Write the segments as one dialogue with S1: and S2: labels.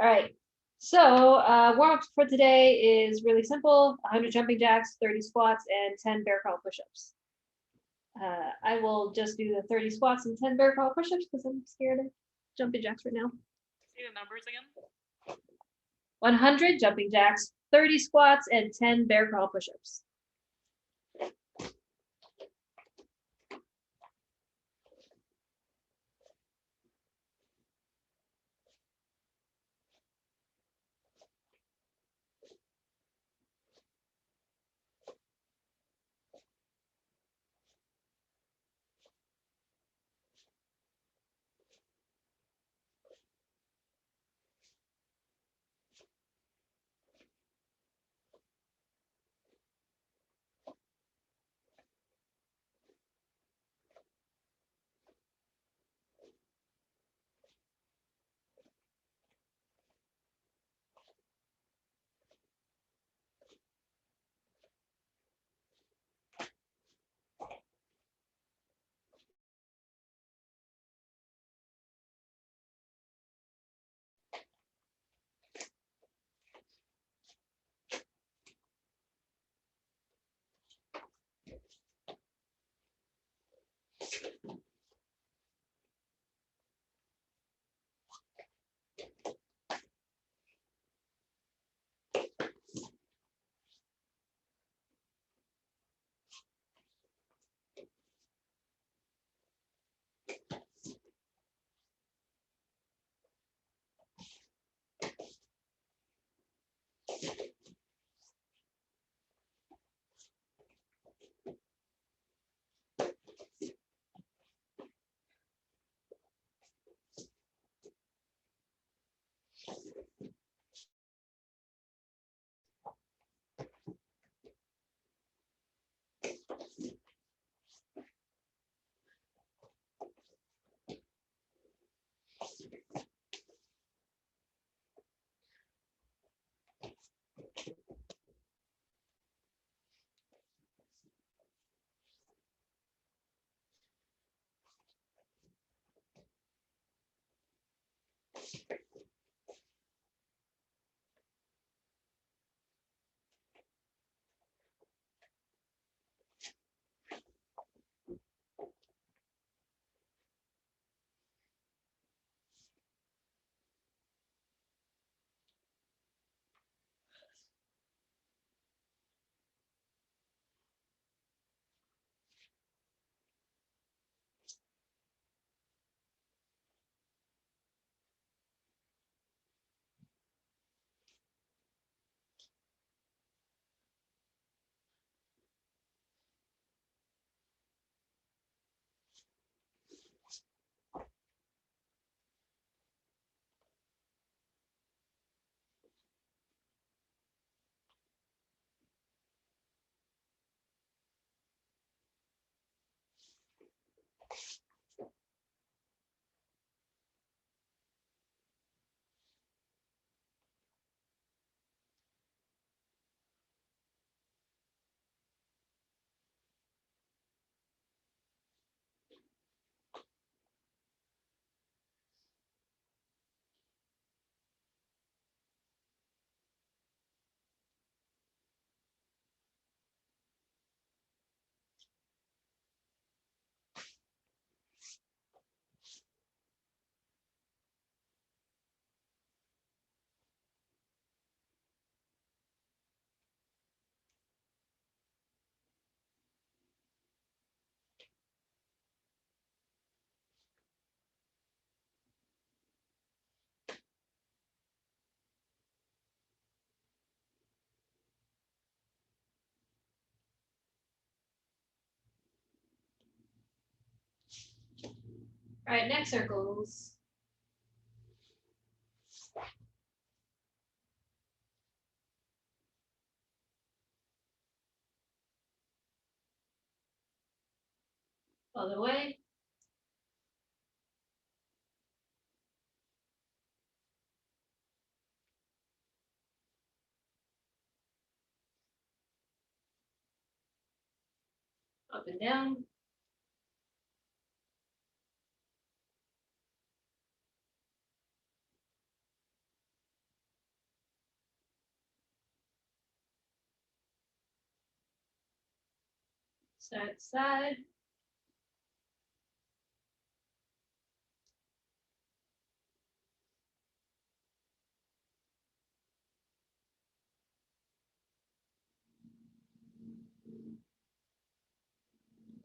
S1: All right. So warm-up for today is really simple: 100 jumping jacks, 30 squats, and 10 bear crawl push-ups. I will just do the 30 squats and 10 bear crawl push-ups because I'm scared of jumping jacks right now.
S2: Say the numbers again.
S1: 100 jumping jacks, 30 squats, and 10 bear crawl push-ups. All right, neck circles. Other way. Up and down. Side to side.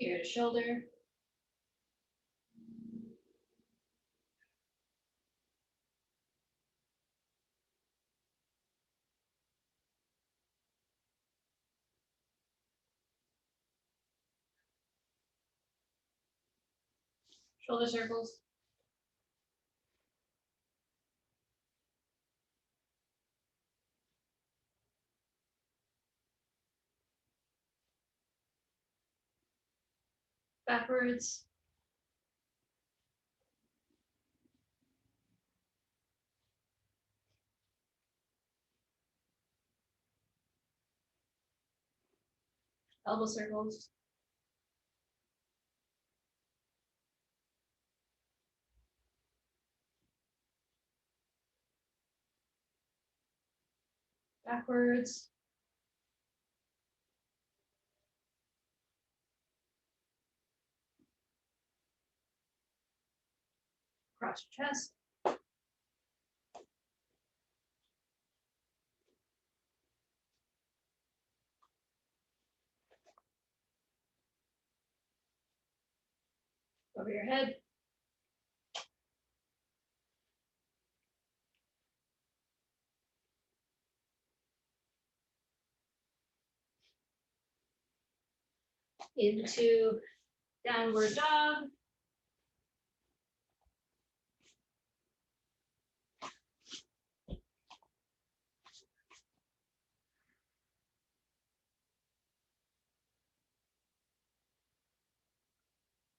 S1: Ear to shoulder. Shoulder circles. Backwards. Elbow circles. Backwards. Cross your chest. Over your head. Into downward dog.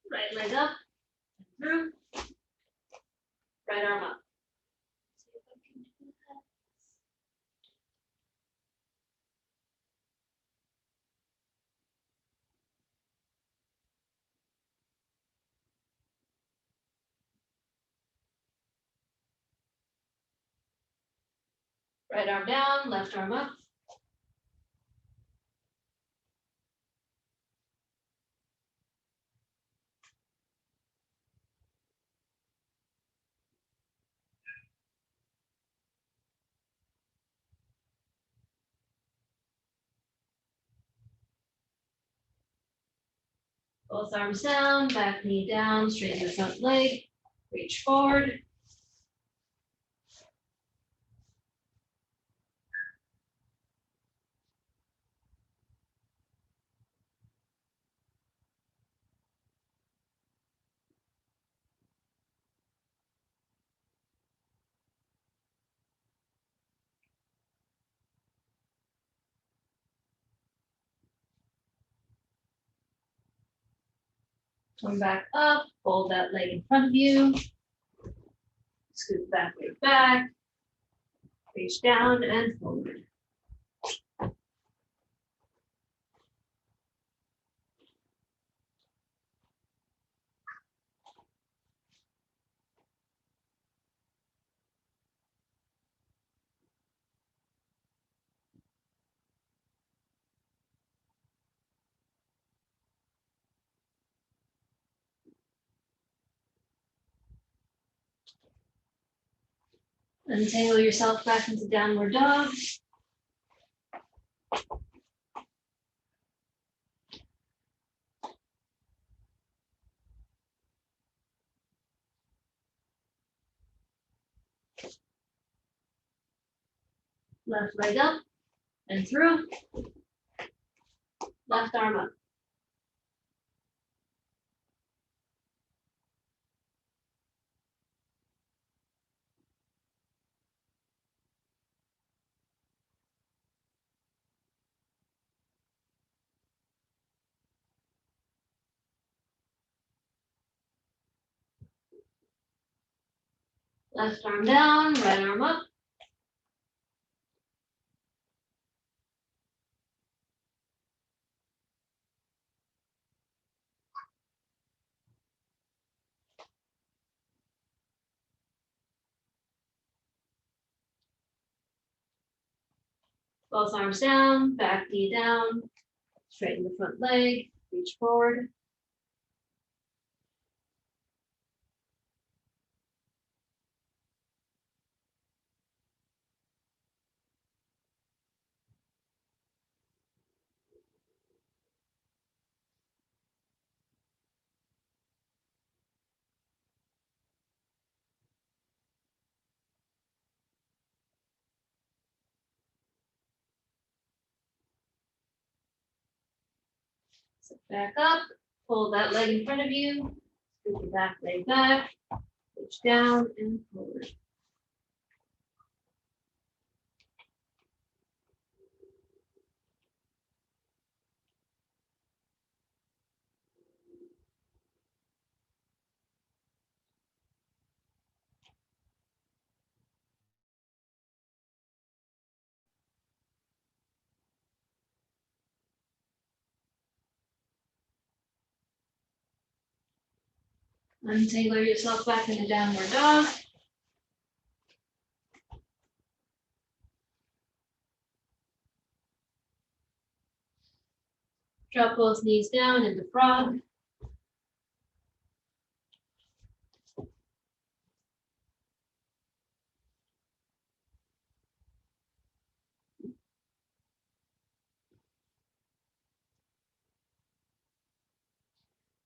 S1: Right leg up, through. Right arm up. See if I can do that. Right arm down, left arm up. Both arms down, back knee down, straighten the front leg, reach forward. Come back up, fold that leg in front of you. Scoot back leg back. Reach down and forward. Untangle yourself back into downward dog. Left leg up and through. Left arm up. Left arm down, right arm up. Both arms down, back knee down, straighten the front leg, Reach forward. Sit back up, pull that leg in front of you, scoop your back leg back, reach down and forward. Untangle yourself back into downward dog. Drop both knees down into frog.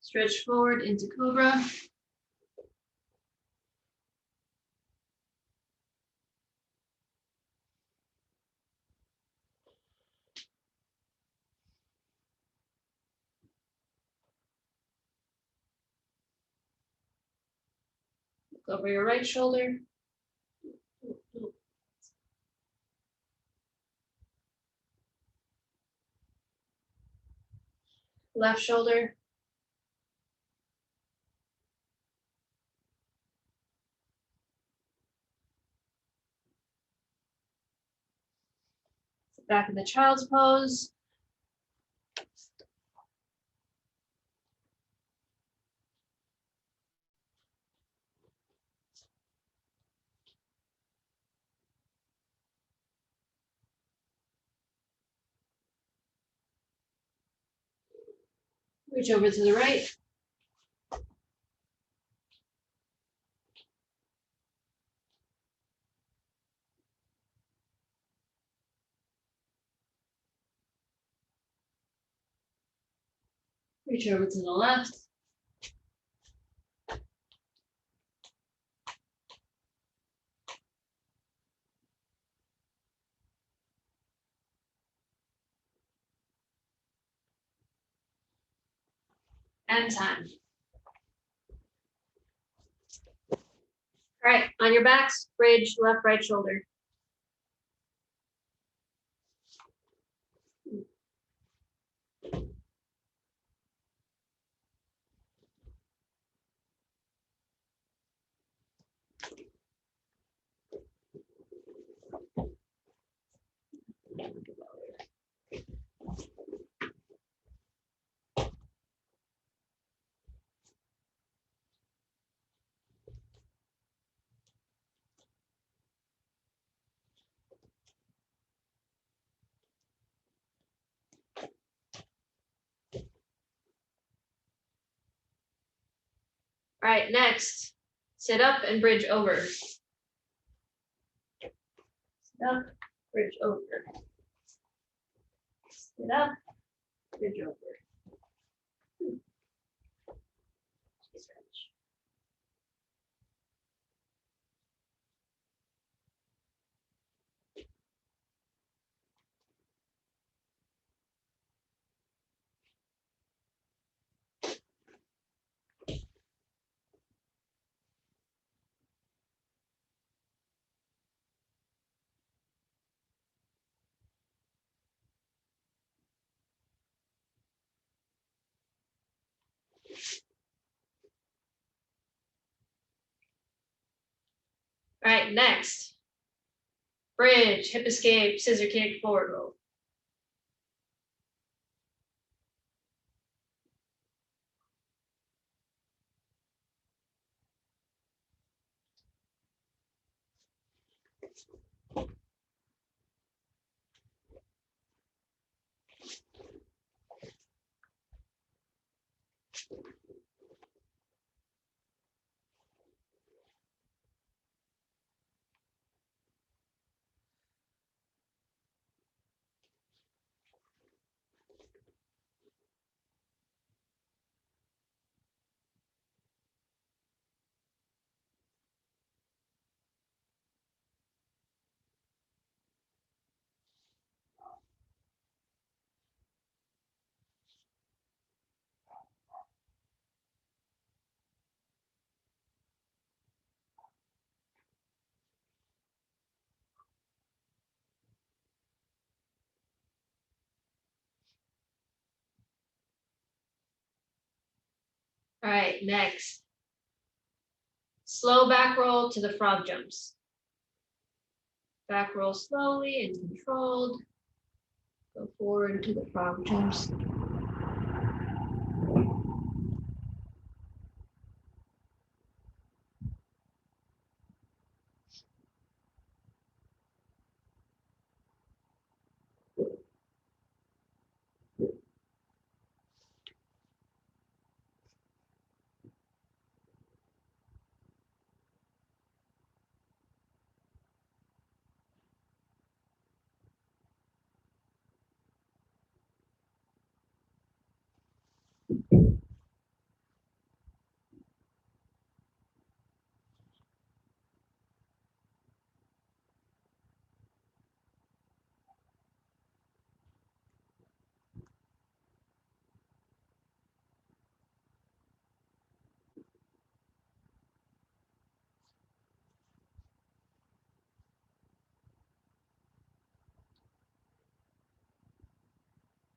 S1: Stretch forward into cobra. Look over your right shoulder. Left shoulder. Back in the child's pose. Reach over to the right. Reach over to the left. And time. All right, on your backs, bridge left, right shoulder. All right, next, sit up and bridge over. Sit up, bridge over. Sit up, bridge over. Stretch. All right, next, bridge, hip escape, scissor kick, forward roll. All right, next. Slow back roll to the frog jumps. Back roll slowly and controlled. Go forward to the frog jumps.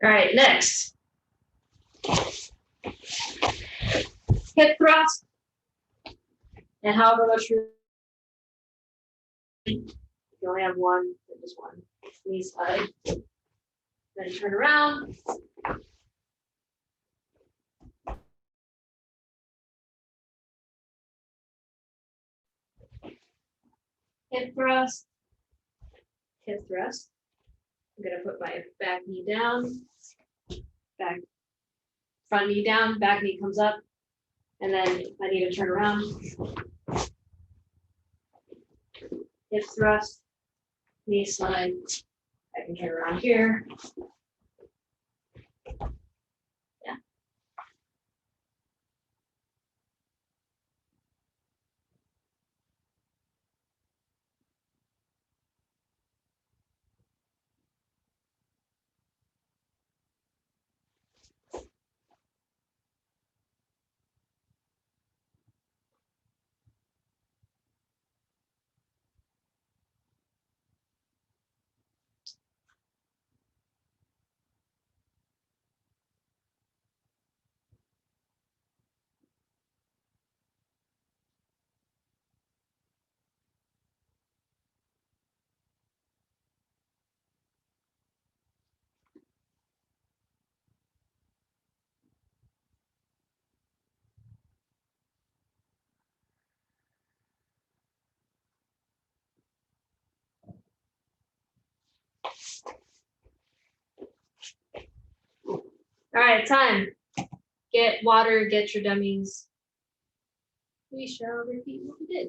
S1: All right, next. Hip thrust. And however much you only have one, then just one. Knee slide. Then turn around. Hip thrust. Hip thrust. I'm gonna put my back knee down. Back, front knee down, back knee comes up. And then I need to turn around. Hip thrust, knee slide. I can turn around here. Yeah. All right, time. Get water, get your dummies. We shall repeat what we did.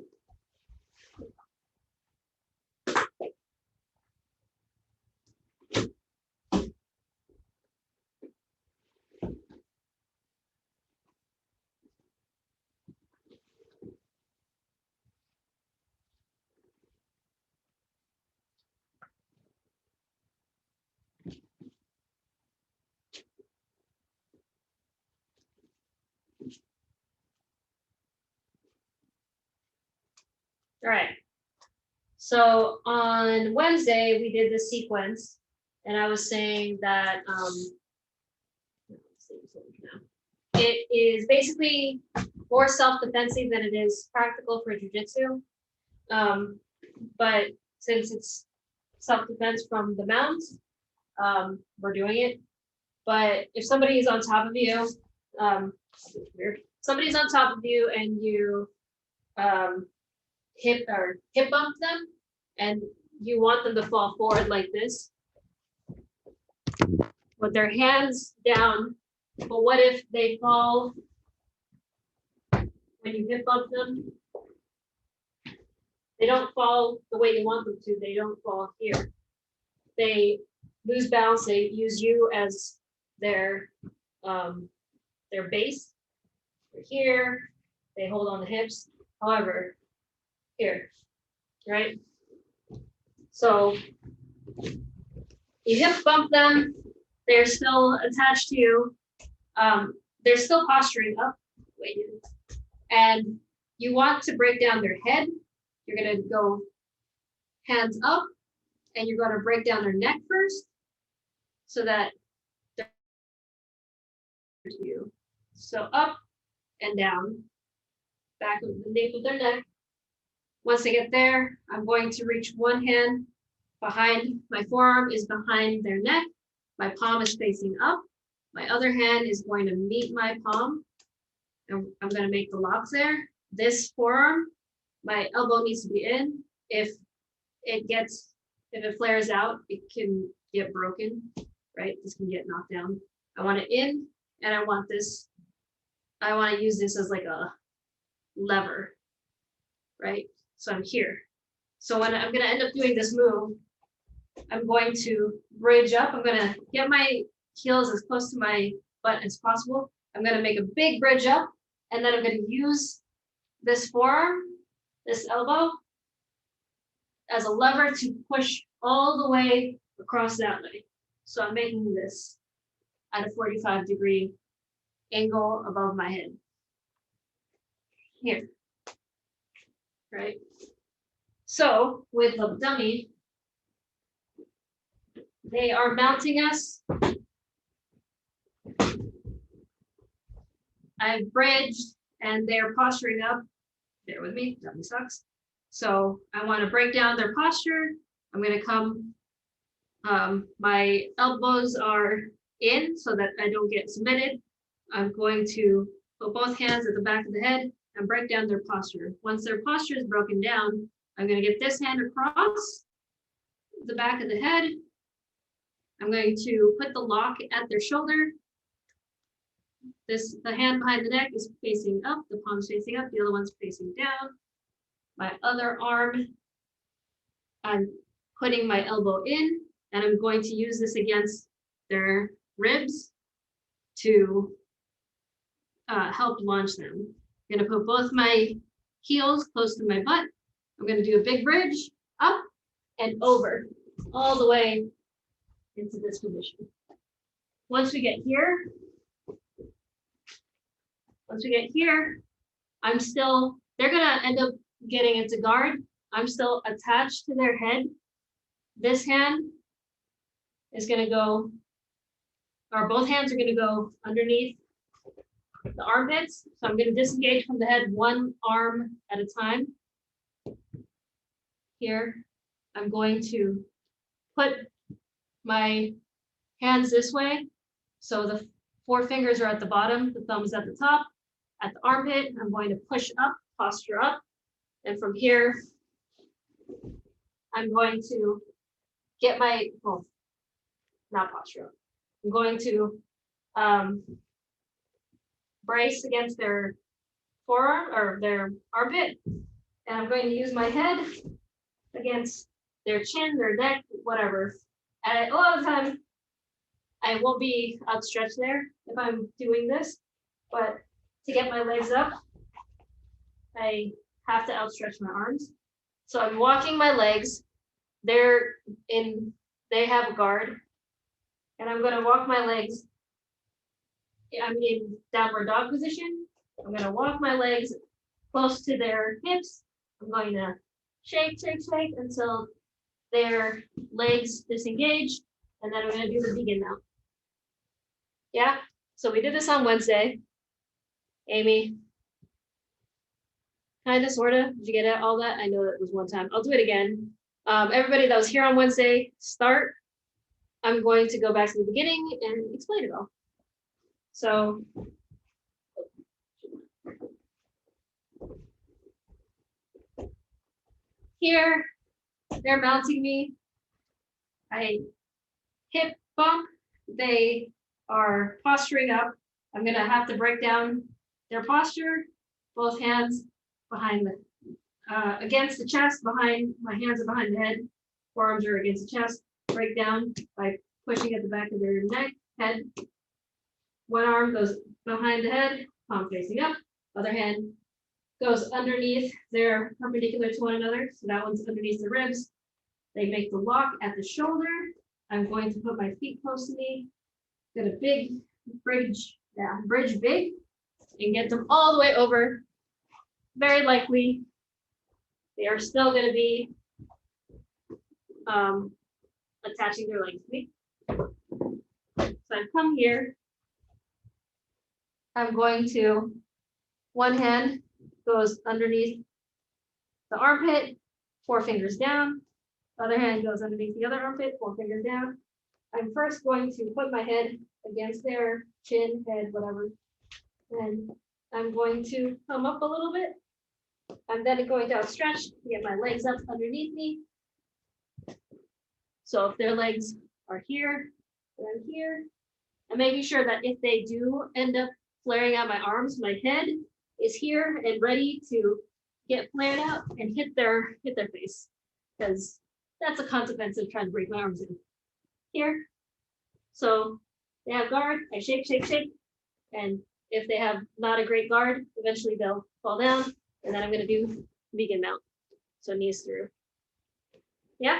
S1: All right. So on Wednesday, we did this sequence, and I was saying that it is basically more self-defensive than it is practical for jujitsu. But since it's self-defense from the mount, we're doing it. But if somebody is on top of you, somebody's on top of you and you hip bump them, and you want them to fall forward like this, with their hands down. But what if they fall when you hip bump them? They don't fall the way you want them to. They don't fall here. They lose balance. They use you as their base. They're here. They hold on the hips. However, here, right? So you hip bump them. They're still attached to you. They're still posturing up. And you want to break down their head. You're going to go hands up, and you're going to break down their neck first so that they're to you. So up, and down, back of the nape of their neck. Once I get there, I'm going to reach one hand behind, my forearm is behind their neck, my palm is facing up, my other hand is going to meet my palm, and I'm going to make the locks there. This forearm, my elbow needs to be in. If it flares out, it can get broken, right? This can get knocked down. I want it in, and I want to use this as like a lever, right? So I'm here. So when I'm gonna end up doing this move, I'm going to bridge up. I'm gonna get my heels as close to my butt as possible. I'm gonna make a big bridge up, and then I'm gonna use this forearm, this elbow, as a lever to push all the way across that way. So I'm making this at a 45-degree angle above my head. Here, right? So with the dummy, they are mounting us. I've bridged and they're posturing up. Bear with me, dummy sucks. So I want to break down their posture. I'm going to come, my elbows are in so that I don't get submitted. I'm going to put both hands at the back of the head and break down their posture. Once their posture is broken down, I'm going to get this hand across the back of the head. I'm going to put the lock at their shoulder. The hand behind the neck is facing up, the palm's facing up, the other one's facing down. My other arm, I'm putting my elbow in, and I'm going to use this against their ribs to help launch them. I'm gonna put both my heels close to my butt. I'm gonna do a big bridge up and over, all the way into this position. Once we get here, they're gonna end up getting into guard. I'm still attached to their head. This hand is gonna go, or both hands are gonna go underneath the armpits. So I'm gonna disengage from the head one arm at a time. Here, I'm going to put my hands this way. So the four fingers are at the bottom, the thumb is at the top. At the armpit, I'm going to push up, posture up. And from here, I'm going to get my, well, not posture up. I'm going to brace against their forearm or their armpit. And I'm going to use my head against their chin, their neck, whatever. And a lot of the time, I won't be outstretched there if I'm doing this, but to get my legs up, I have to outstretch my arms. So I'm walking my legs. They have a guard, and I'm gonna walk my legs. I'm in downward dog position. I'm gonna walk my legs close to their hips. I'm going to shake, shake, shake until their legs disengage, and then I'm gonna do the vegan mount. Yeah, so we did this on Wednesday. Amy, kind of, sort of, did you get all that? I know that was one time. I'll do it again. Everybody that was here on Wednesday, start. I'm going to go back to the beginning and explain it all. So, here, they're mounting me. I hip bump. They are posturing up. I'm gonna have to break down their posture, both hands behind the, against the chest, behind, my hands are behind the head, forearms are against the chest, break down by pushing at the back of their neck, head. One arm goes behind the head, palm facing up, other hand goes underneath, they're perpendicular to one another, so that one's underneath the ribs. They make the lock at the shoulder. I'm going to put my feet close to me, get a big bridge, bridge big, and get them all the way over. Very likely, they are still going to be attaching their legs to me. So I come here. I'm going to One hand goes underneath the armpit, 4 fingers down. The other hand goes underneath the other armpit, 4 fingers down. I'm first going to put my head against their chin, head, whatever. And I'm going to come up a little bit. I'm then going to outstretch to get my legs up underneath me. So if their legs are here, then I'm here. I'm making sure that if they do end up flaring out my arms, my head is here and ready to get flared out and hit their face. Because that's a consequence of trying to break my arms in. Here. So they have guard, I shake, shake, shake. And if they have not a great guard, eventually they'll fall down. And then I'm going to do vegan mount. So knees through. Yeah.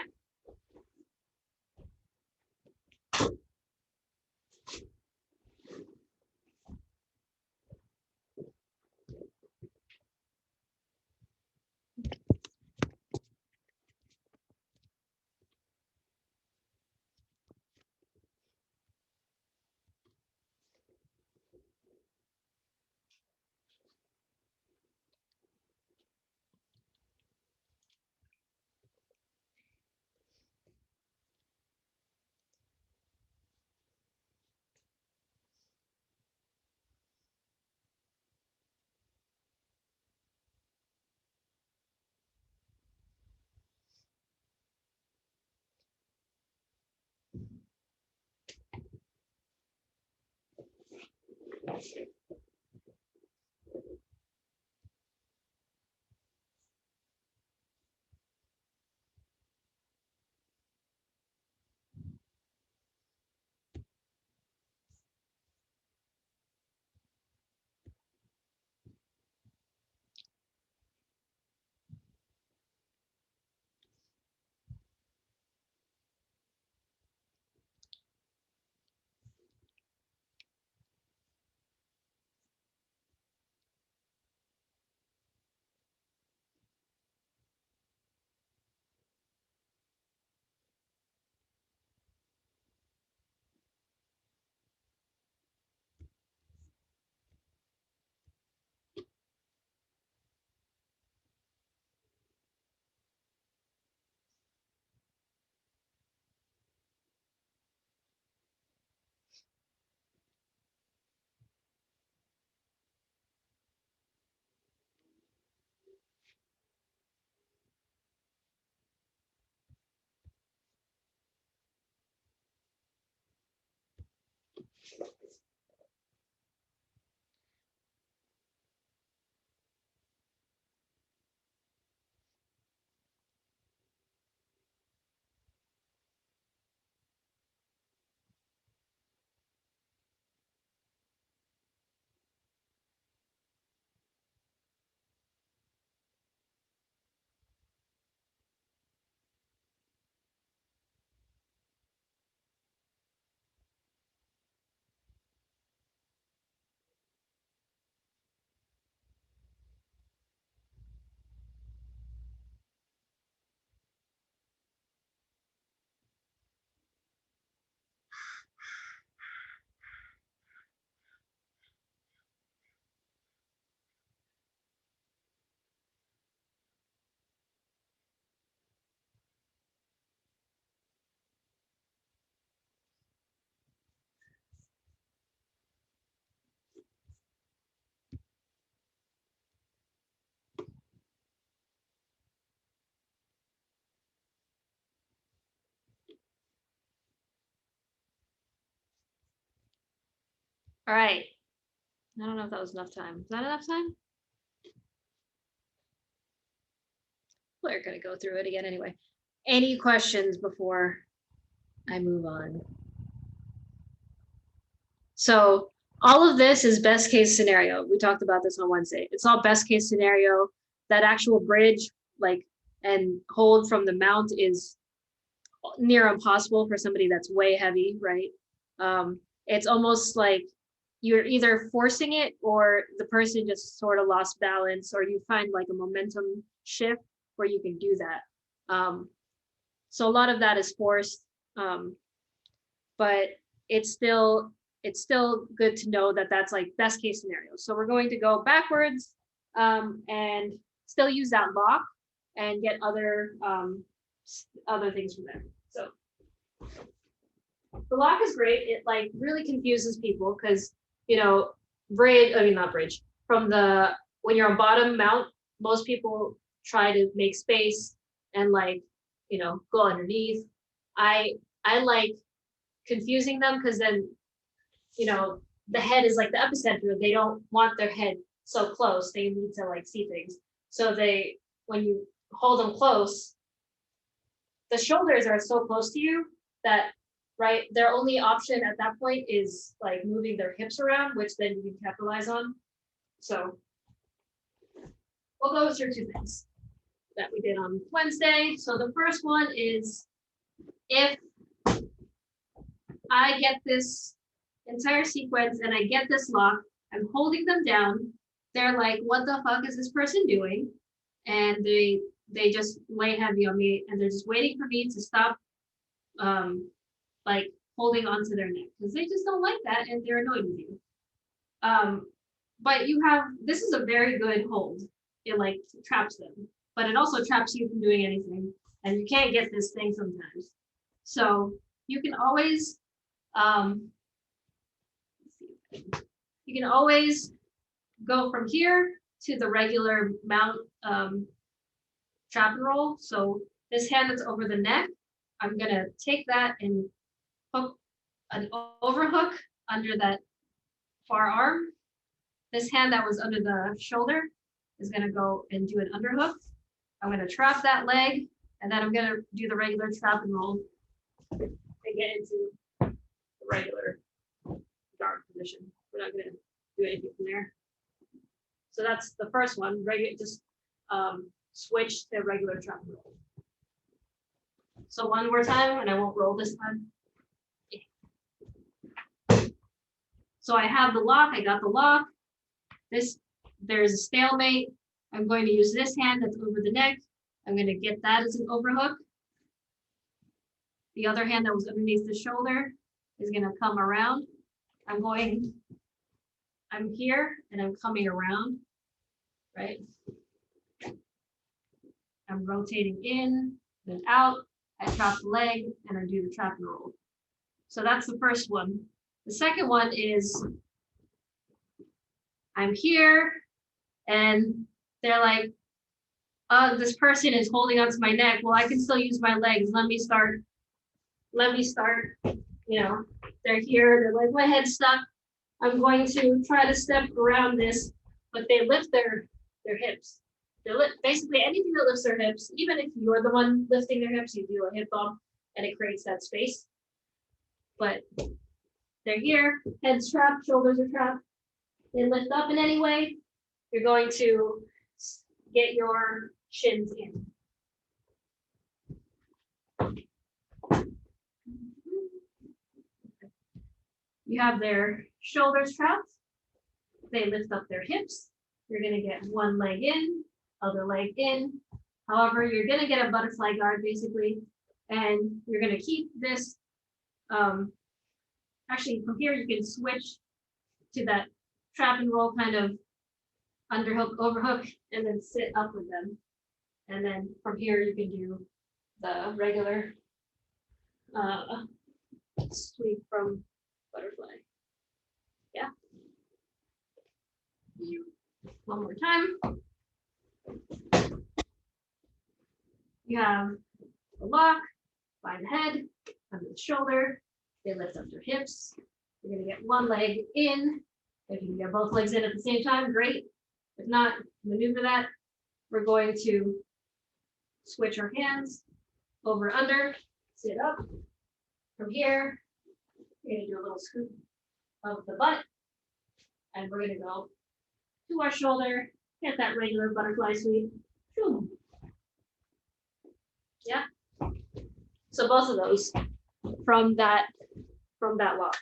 S1: All right. I don't know if that was enough time. Is that enough time? We're going to go through it again anyway. Any questions before I move on? So all of this is best case scenario. We talked about this on Wednesday. It's all best case scenario. That actual bridge, like, and hold from the mount is near impossible for somebody that's way heavy, right? It's almost like you're either forcing it or the person just sort of lost balance, or you find like a momentum shift where you can do that. So a lot of that is forced, but it's still it's still good to know that that's like best case scenario. So we're going to go backwards and still use that lock and get other things from there. So the lock is great. It like really confuses people because, you know, not bridge, from the, when you're on bottom mount, most people try to make space and like, you know, go underneath. I like confusing them because then, you know, the head is like the epicenter. They don't want their head so close. They need to like see things. So they, when you hold them close, the shoulders are so close to you that, right, their only option at that point is like moving their hips around, which then you can capitalize on. So we'll go through two things that we did on Wednesday. So the first one is, if I get this entire sequence and I get this lock, I'm holding them down. They're like, what the fuck is this person doing? And they just lay heavy on me and they're just waiting for me to stop like holding onto their neck because they just don't like that and they're annoyed with you. But you have, this is a very good hold. It like traps them, but it also traps you from doing anything, and you can't get this thing sometimes. So you can always go from here to the regular mount trap and roll. So this hand that's over the neck, I'm gonna take that and hook an overhook under that far arm. This hand that was under the shoulder is gonna go and do an underhook. I'm gonna trap that leg, and then I'm gonna do the regular trap and roll and get into the regular guard position. We're not gonna do anything from there. So that's the first one. Just switch to regular trap and roll. So one more time, and I won't roll this time. So I have the lock. I got the lock. There's a stalemate. I'm going to use this hand that's over the neck. I'm going to get that as an overhook. The other hand that was underneath the shoulder is going to come around. I'm here and I'm coming around, right? I'm rotating in, then out. I trap the leg and I do the trap and roll. So that's the first one. The second one is, I'm here and they're like, this person is holding onto my neck. Well, I can still use my legs. Let me start. You know, they're here. They're like, my head's stuck. I'm going to try to step around this, but they lift their hips. Basically anything that lifts their hips, even if you're the one lifting their hips, you do a hip bump and it creates that space. But they're here, head's trapped, shoulders are trapped. They lift up in any way. You're going to get your shins in. You have their shoulders trapped. They lift up their hips. You're going to get one leg in, other leg in. However, you're going to get a butterfly guard basically, and you're going to keep this. Actually, from here, you can switch to that trap and roll kind of underhook, overhook, and then sit up with them. And then from here, you can do the regular sweep from butterfly. Yeah. One more time. You have the lock by the head, under the shoulder. They lift up their hips. You're going to get one leg in. If you can get both legs in at the same time, great. If not, maneuver that. We're going to switch our hands over, under, sit up. From here, we're going to do a little scoop of the butt. And we're going to go to our shoulder, get that regular butterfly sweep. Yeah. So both of those from that lock.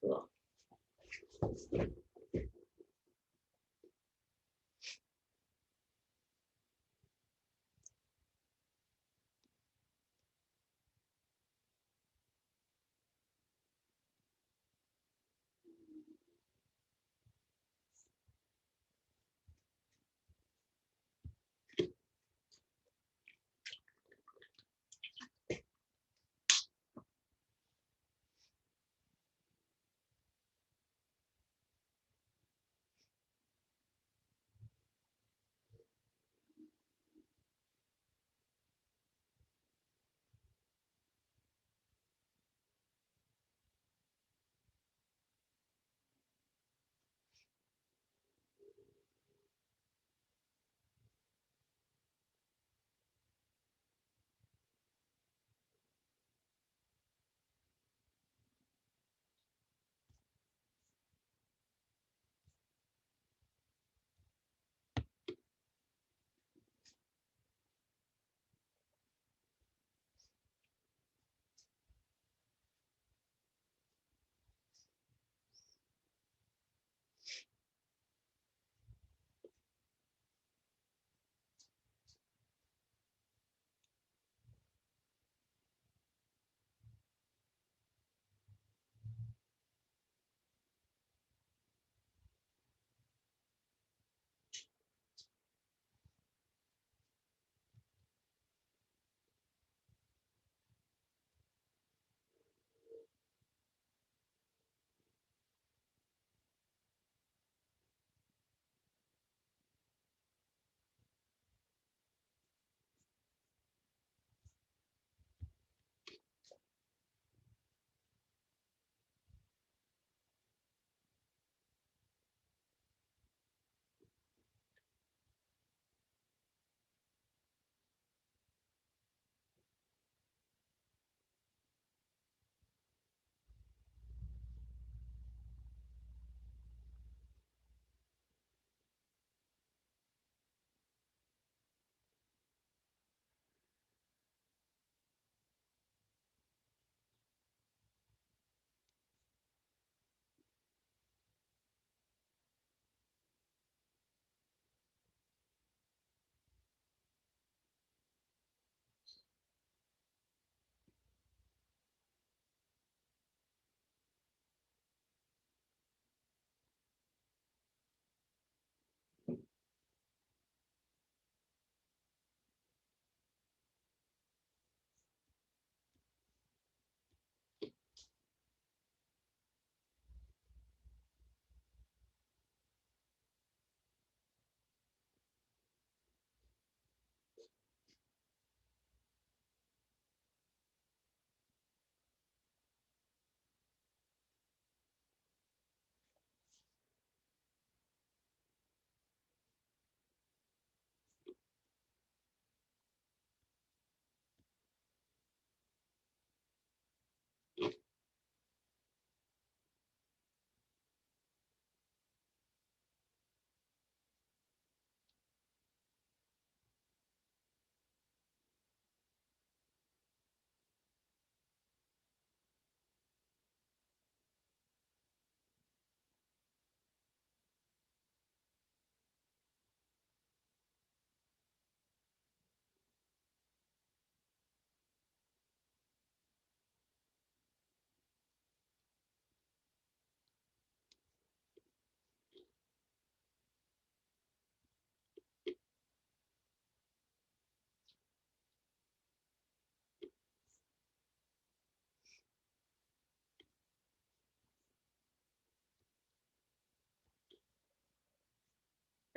S1: Cool.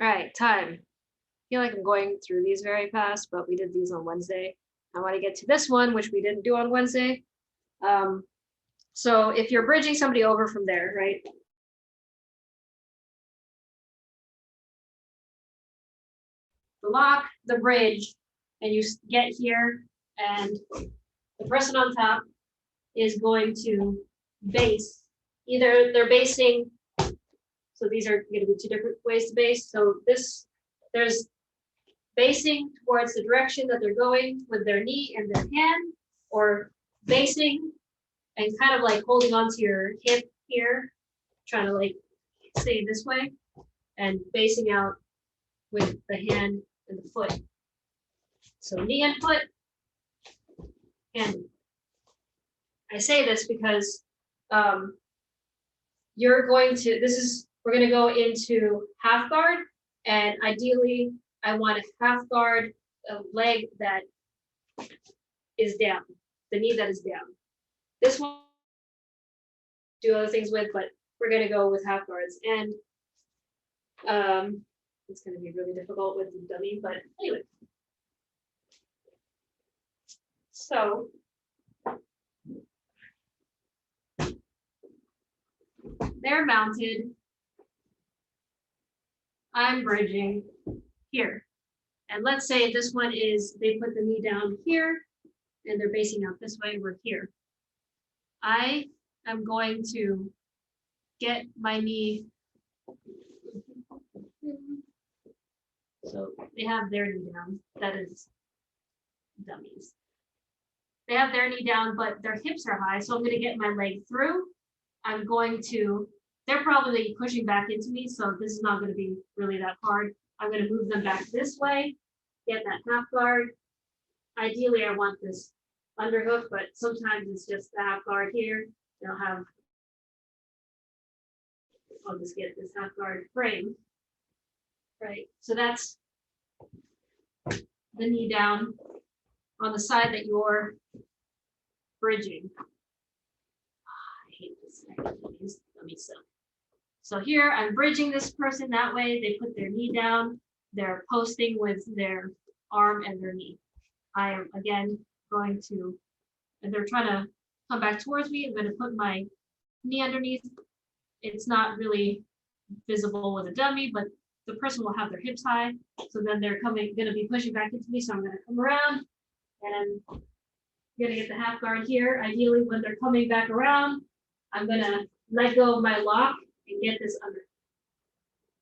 S1: All right, time. I feel like I'm going through these very fast, but we did these on Wednesday. I want to get to this one, which we didn't do on Wednesday. So if you're bridging somebody over from there, right? The lock, the bridge, and you get here, and the person on top is going to base. Either they're basing, so these are going to be two different ways to base. So there's basing towards the direction that they're going with their knee and their hand, or basing and kind of like holding onto your hip here, trying to like stay this way, and basing out with the hand and the foot. So knee and foot, and I say this because we're going to go into half guard, and ideally I want a half guard, a leg that is down, the knee that is down. This one do other things with, but we're going to go with half guards. And it's going to be really difficult with the dummy, but anyway. So they're mounted. I'm bridging here. And let's say this one is, they put the knee down here and they're basing out this way, we're here. I am going to get my knee. So they have their knee down. That is dummies. They have their knee down, but their hips are high. So I'm going to get my leg through. I'm going to, they're probably pushing back into me. So this is not going to be really that hard. I'm going to move them back this way, get that half guard. Ideally, I want this underhook, but sometimes it's just the half guard here. I'll just get this half guard frame. Right, so that's the knee down on the side that you're bridging. I hate this. Let me see. So here I'm bridging this person that way. They put their knee down. They're posting with their arm and their knee. I am again going to, and they're trying to come back towards me. I'm going to put my knee underneath. It's not really visible with a dummy, but the person will have their hips high. So then they're going to be pushing back into me. So I'm going to come around and I'm going to get the half guard here. Ideally, when they're coming back around, I'm going to let go of my lock and get this under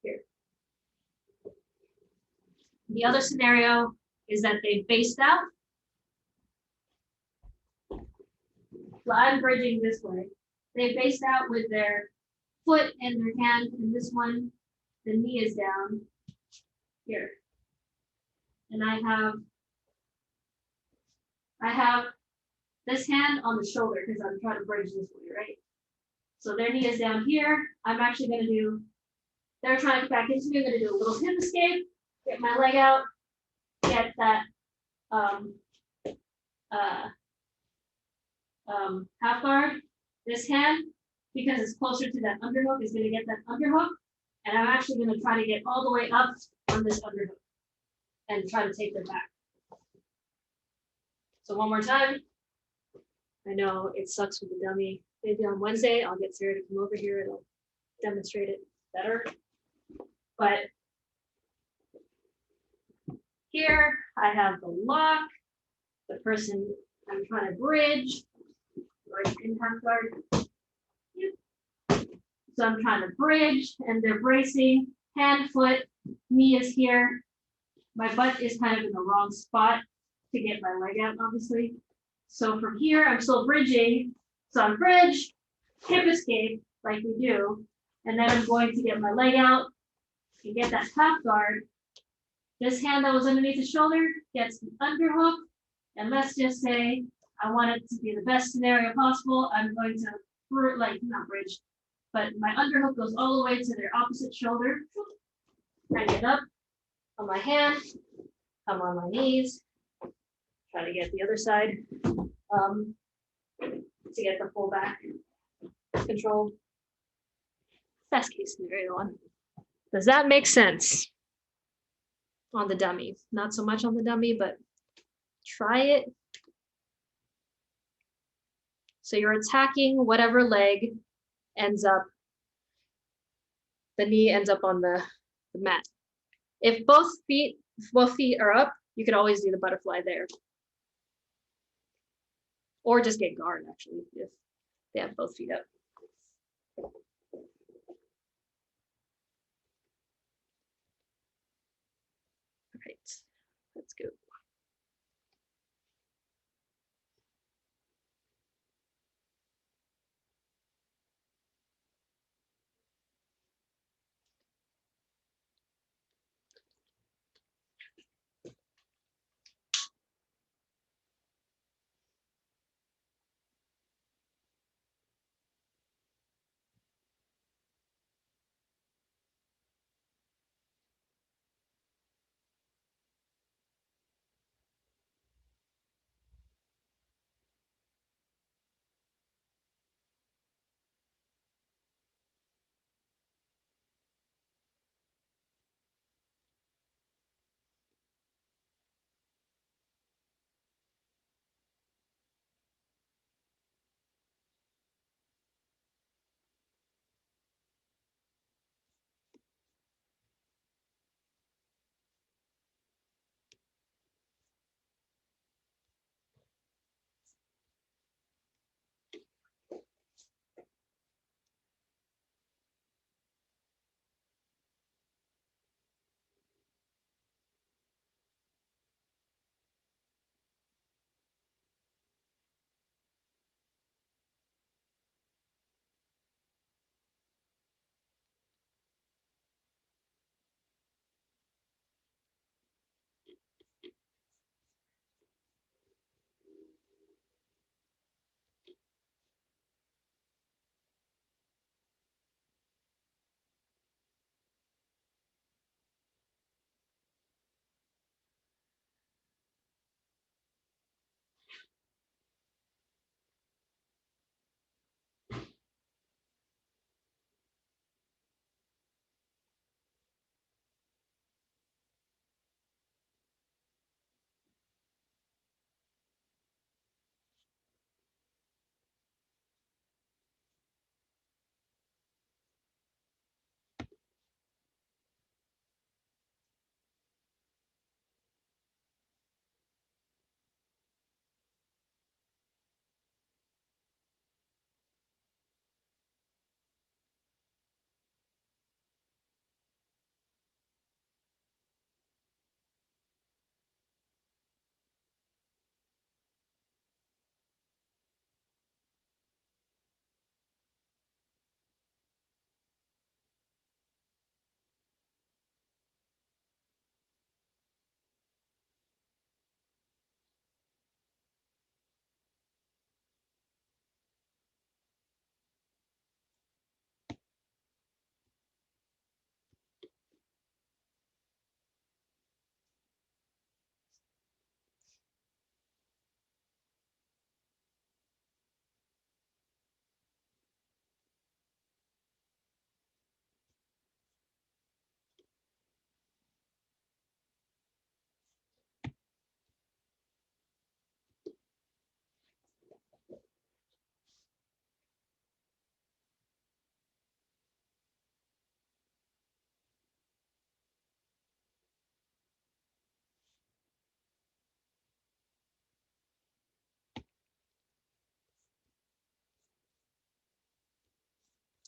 S1: here. The other scenario is that they based out. So I'm bridging this way. They based out with their foot and their hand, and this one, the knee is down here. And I have this hand on the shoulder because I'm trying to bridge this way, right? So their knee is down here. I'm actually going to do, they're trying to get back into me. I'm going to do a little hip escape, get my leg out, get that half guard. This hand, because it's closer to that underhook, is going to get that underhook. And I'm actually going to try to get all the way up on this underhook and try to take them back. So one more time. I know it sucks with the dummy. Maybe on Wednesday, I'll get Sarah to come over here. It'll demonstrate it better. But here I have the lock, the person I'm trying to bridge, or in half guard. So I'm trying to bridge and they're bracing, hand, foot, knee is here. My butt is kind of in the wrong spot to get my leg out, obviously. So from here, I'm still bridging. So I'm bridge, hip escape, like we do. And then I'm going to get my leg out and get that half guard. This hand that was underneath the shoulder gets the underhook. And let's just say I want it to be the best scenario possible. I'm going to, not bridge, but my underhook goes all the way to their opposite shoulder. I get up on my hand, come on my knees, try to get the other side to get the full back control. Best case scenario one. Does that make sense? on the dummy. Not so much on the dummy, but try it. So you're attacking whatever leg ends up, the knee ends up on the mat. If both feet are up, you could always do the butterfly there. Or just get guard, actually, if they have both feet up. All right, let's go.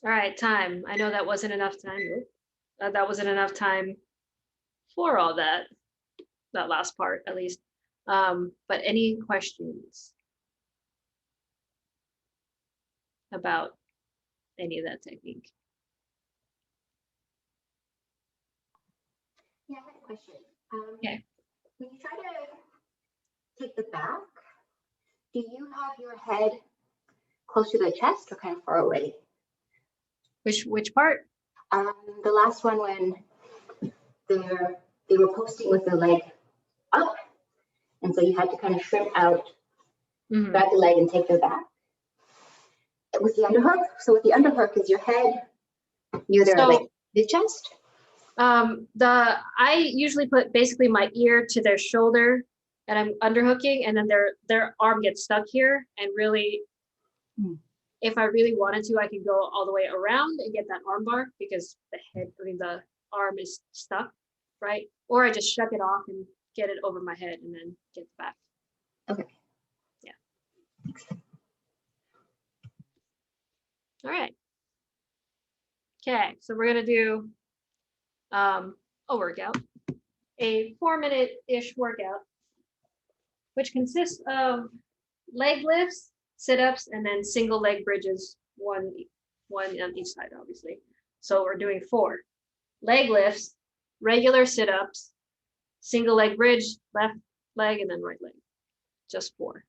S1: All right, time. I know that wasn't enough time. That wasn't enough time for all that last part, at least. But any questions about any of that technique?
S3: Yeah, I have a question.
S1: Okay.
S3: When you try to take the back, do you have your head close to the chest or kind of far away?
S1: Which part?
S3: The last one when they were posting with the leg up, and so you had to kind of shrimp out, grab the leg and take their back. With the underhook, so with the underhook, is your head near their like, the chest?
S1: I usually put basically my ear to their shoulder and I'm underhooking, and then their arm gets stuck here, and really, if I really wanted to, I could go all the way around and get that arm bar because the arm is stuck, right? Or I just shuck it off and get it over my head and then get the back.
S3: Okay.
S1: Yeah. All right. Okay, so we're gonna do a workout, a 4-minute-ish workout, which consists of leg lifts, sit-ups, and then single leg bridges, one on each side, obviously. So we're doing 4 leg lifts, regular sit-ups, single leg bridge, left leg, and then right leg. Just 4.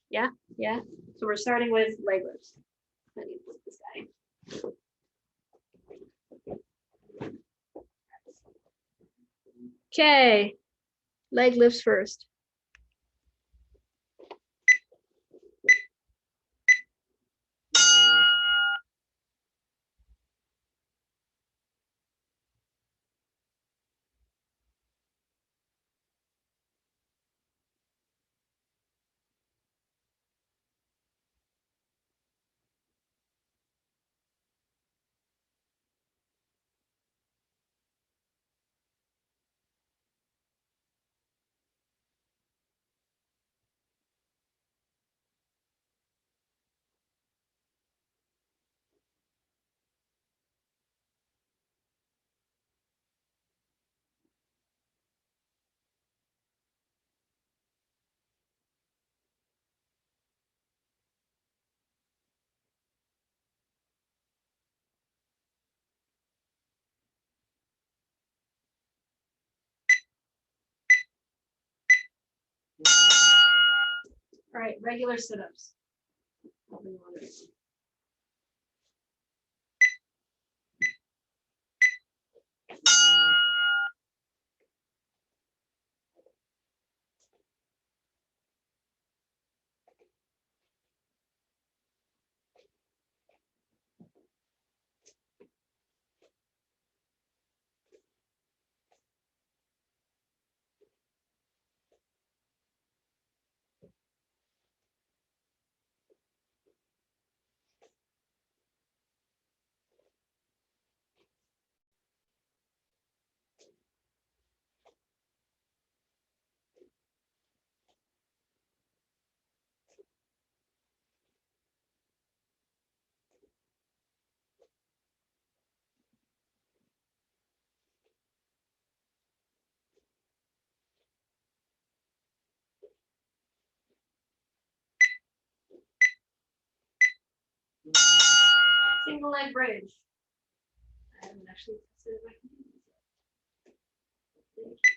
S1: Yeah, yeah. So we're starting with leg lifts. I need to put this guy. Okay, leg lifts first. All right, regular sit-ups. Single leg bridge. I haven't actually tested if I can do this yet. Thank you.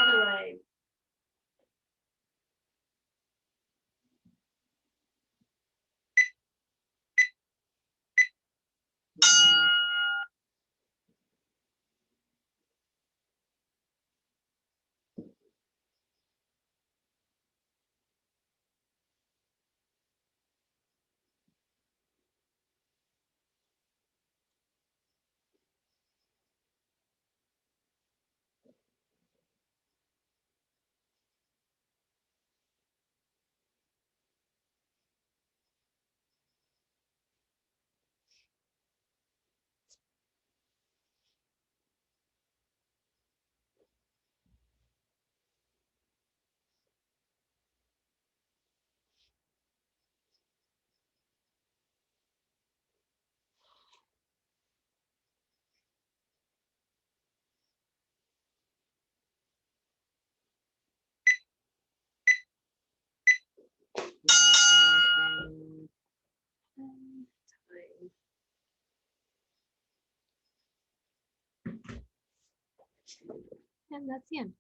S1: Other leg. And that's the end.